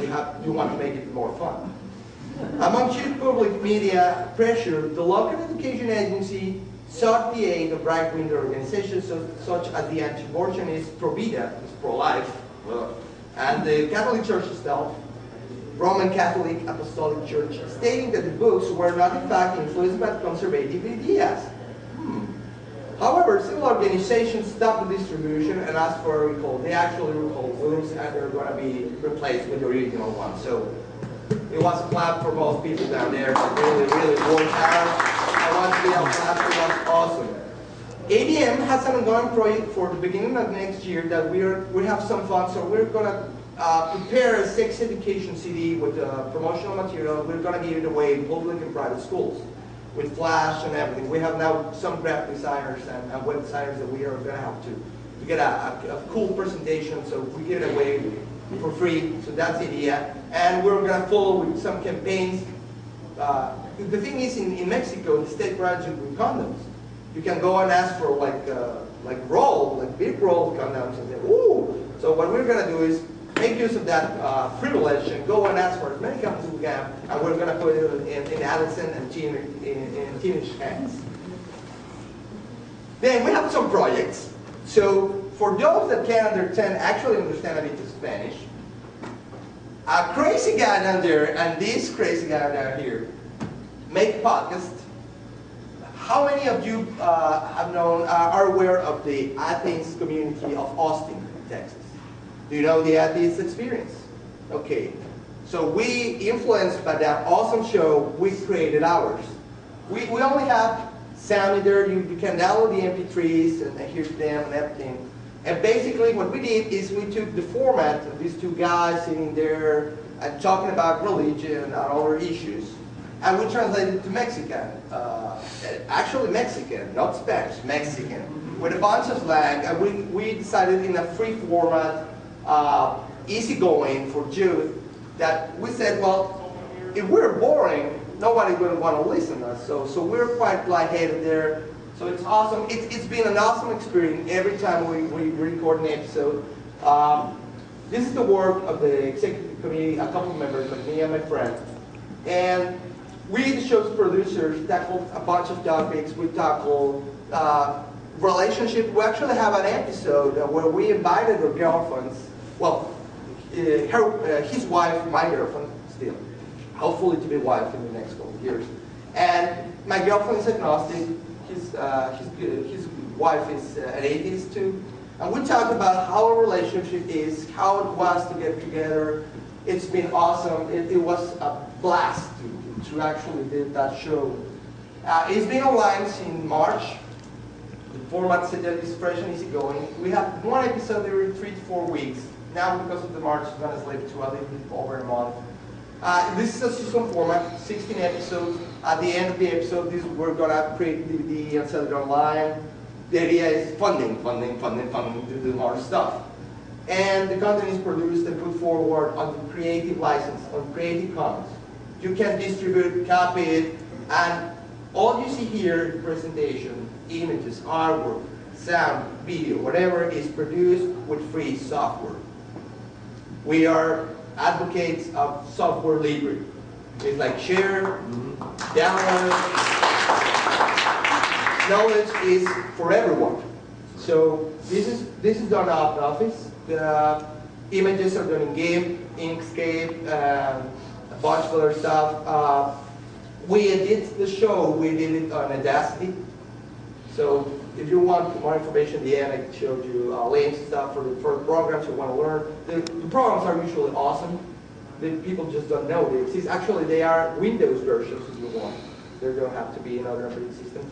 unless you want to make it more fun. Among huge public media pressure, the local education agency sought the aid of right-wing organizations such as the anti-abortionist Pro-Vida, pro-life, and the Catholic Church itself, Roman Catholic Apostolic Church, stating that the books were not in fact influenced by conservative ideas. However, similar organizations stopped the distribution and asked for a recall. They actually recalled books and they're going to be replaced with the original one. So it was a clap for most people down there that really, really worked hard. I want to be a clap, it was awesome. ADM has an ongoing project for the beginning of next year that we have some funds, so we're going to prepare a sex education CD with promotional material. We're going to give it away in public and private schools with flash and everything. We have now some graphic designers and web designers that we are going to have to get a cool presentation, so we give it away for free. So that's the idea. And we're going to follow with some campaigns. The thing is, in Mexico, the state grants you with condoms. You can go and ask for like big roll condoms and say, ooh. So what we're going to do is make use of that privilege and go and ask for as many condoms as we can, and we're going to put it in adolescent and teenage hands. Then we have some projects. So for those that can actually understand a bit of Spanish, a crazy guy down there and this crazy guy down here make podcasts. How many of you are aware of the atheist community of Austin, Texas? Do you know the atheist experience? Okay. So we, influenced by that awesome show, we created ours. We only have sound in there. You can download the MP3s and hear them and everything. And basically what we did is we took the format of these two guys sitting there and talking about religion and other issues, and we translated it to Mexican. Actually Mexican, not Spanish, Mexican, with a bunch of slang, and we decided in a free format, easygoing for youth, that we said, well, if we're boring, nobody will want to listen to us. So we're quite lightheaded there. So it's awesome. It's been an awesome experience every time we record an episode. This is the work of the executive committee, a couple of members, like me and my friend. And we, the show's producers, tackled a bunch of topics. We tackled relationship. We actually have an episode where we invited our girlfriends, well, his wife, my girlfriend, still, hopefully to be wife in the next couple of years. And my girlfriend is agnostic. His wife is an atheist too. And we talked about how a relationship is, how it was to get together. It's been awesome. It was a blast to actually do that show. It's been online since March. The format is fresh and easygoing. We have one episode every 3 to 4 weeks. Now, because of the March, it's going to slip to a little bit over a month. This is a season format, 16 episodes. At the end of the episode, we're going to create DVD and sell it online. The idea is funding to do more stuff. And the content is produced and put forward on the creative license, on Creative Commons. You can distribute, copy it, and all you see here, presentation, images, artwork, sound, video, whatever is produced with free software. We are advocates of software libre. It's like share, download. Knowledge is for everyone. So this is done out of Office. The images are done in GIMP, Inkscape, a bunch of other stuff. We edit the show. We did it on Audacity. So if you want more information, at the end I showed you links and stuff for the programs you want to learn. The programs are usually awesome. The people just don't know they exist. Actually, they are Windows versions if you want. They don't have to be another operating system.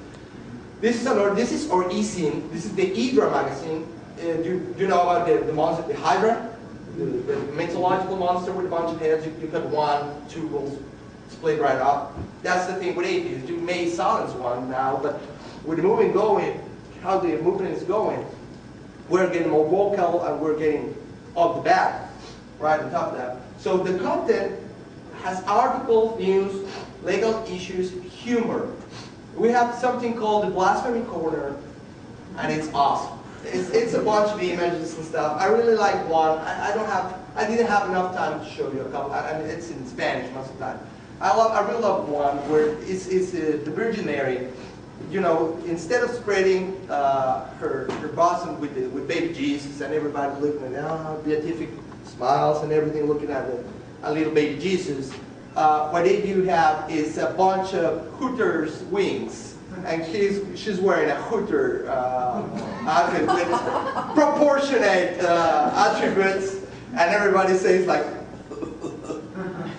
This is our eScene. This is the Hydra magazine. Do you know about the monster, the Hydra? The mythological monster with a bunch of heads. You cut one, two will split right up. That's the thing with atheists. You may silence one now, but with the movement going, how the movement is going, we're getting more vocal and we're getting off the bat, right on top of that. So the content has articles, news, legal issues, humor. We have something called the Blasphemy Corner, and it's awesome. It's a bunch of images and stuff. I really like one. I don't have I didn't have enough time to show you a couple. I mean, it's in Spanish most of the time. I really love one where it's the Virgin Mary. You know, instead of spreading her bosom with baby Jesus and everybody looking at beatific smiles and everything, looking at a little baby Jesus, what they do have is a bunch of Hooters wings, and she's wearing a Hooter outfit with proportionate attributes, and everybody says like,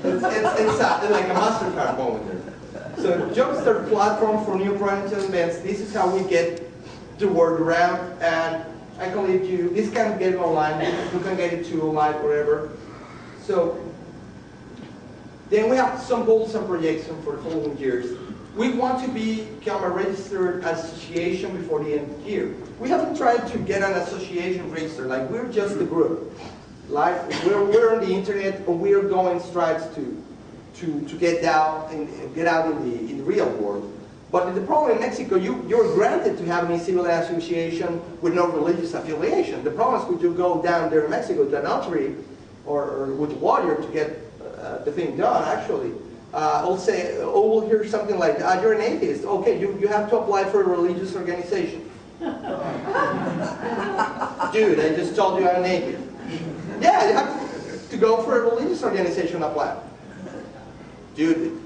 it's like a MasterCard moment there. So Jumpstart platform for new product events. This is how we get the word around, and I can leave you. This can get it online. You can get it to online, wherever. So then we have some goals and projections for the following years. We want to become a registered association before the end of the year. We haven't tried to get an association registered. Like, we're just a group. Like, we're on the internet, but we are going strides to get out in the real world. But the problem in Mexico, you're granted to have an civil association with no religious affiliation. The problem is when you go down there in Mexico to a notary or with a lawyer to get the thing done, actually, we'll hear something like, you're an atheist. Okay, you have to apply for a religious organization. Dude, I just told you I'm an atheist. Yeah, you have to go for a religious organization and apply. Dude,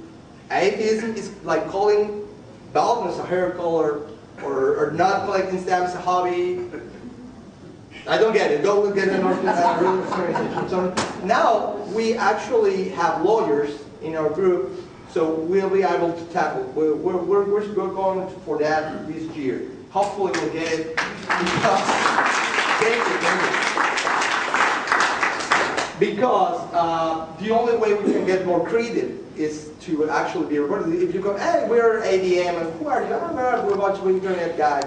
atheism is like calling baldness a hair color or not collecting stamps a hobby. I don't get it. Go get an organization. So now we actually have lawyers in our group, so we'll be able to tackle. We're going for that this year. Hopefully we'll get it. Because the only way we can get more credit is to actually be recorded. If you go, hey, we're ADM, and who are you? We're a bunch of internet guys.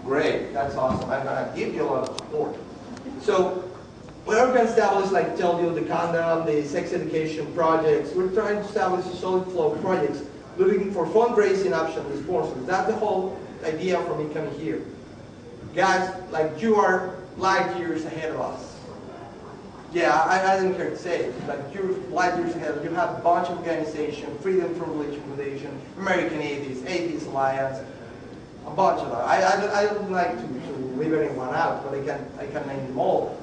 Great, that's awesome. I'm going to give you a lot of support. So we're going to establish, like I told you, the condom, the sex education projects. We're trying to establish a solid flow of projects, looking for fundraising options and sponsors. That's the whole idea for me coming here. Guys, like, you are light years ahead of us. Yeah, I didn't care to say it. Like, you're light years ahead. You have a bunch of organizations: Freedom from Religion Foundation, American Atheists, Atheist Alliance, a bunch of them. I don't like to leave anyone out, but I can name them all.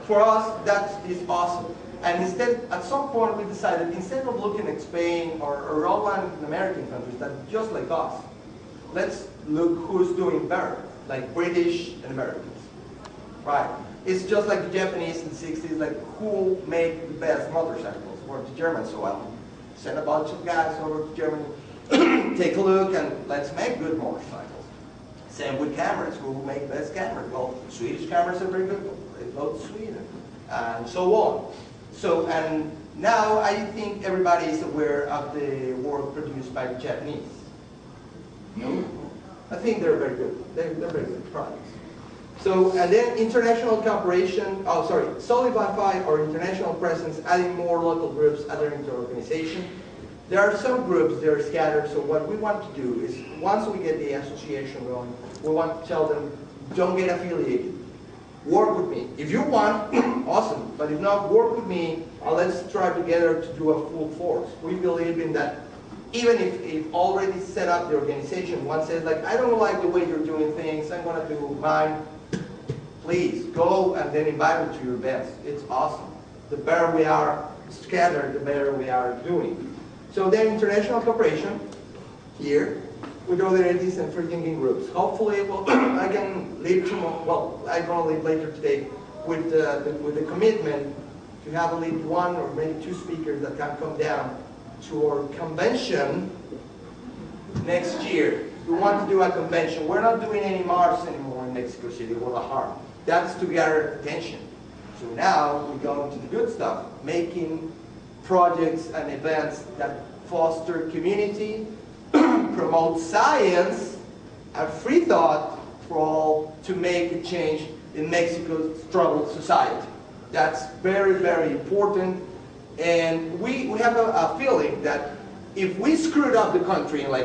For us, that is awesome. And instead, at some point, we decided, instead of looking at Spain or all Latin American countries that are just like us, let's look who's doing better, like British and Americans, right? It's just like the Japanese in the 60s, like, who made the best motorcycles, or the Germans. So well, send a bunch of guys over to Germany, take a look, and let's make good motorcycles. Same with cameras. Who will make best cameras? Well, Swedish cameras are very good. They go to Sweden, and so on. So, and now I think everybody is aware of the work produced by the Japanese. No? I think they're very good. They're very good products. So, and then international cooperation, solidify our international presence, adding more local groups adhering to our organization. There are some groups that are scattered, so what we want to do is, once we get the association going, we want to tell them, don't get affiliated. Work with me. If you want, awesome, but if not, work with me, let's try together to do a full force. We believe in that. Even if you've already set up the organization, one says, like, I don't like the way you're doing things, I'm going to do mine. Please go and then invite them to your events. It's awesome. The better we are scattered, the better we are doing. So then international cooperation here with other entities and free thinking groups. Hopefully, well, I can leave tomorrow. Well, I'm going to leave later today with the commitment to have at least one or maybe two speakers that can come down to our convention next year. We want to do a convention. We're not doing any marches anymore in Mexico City, Guadalajara. That's to gather attention. So now we go into the good stuff, making projects and events that foster community, promote science, and free thought for all to make a change in Mexico's troubled society. That's very, very important. And we have a feeling that if we screwed up the country in like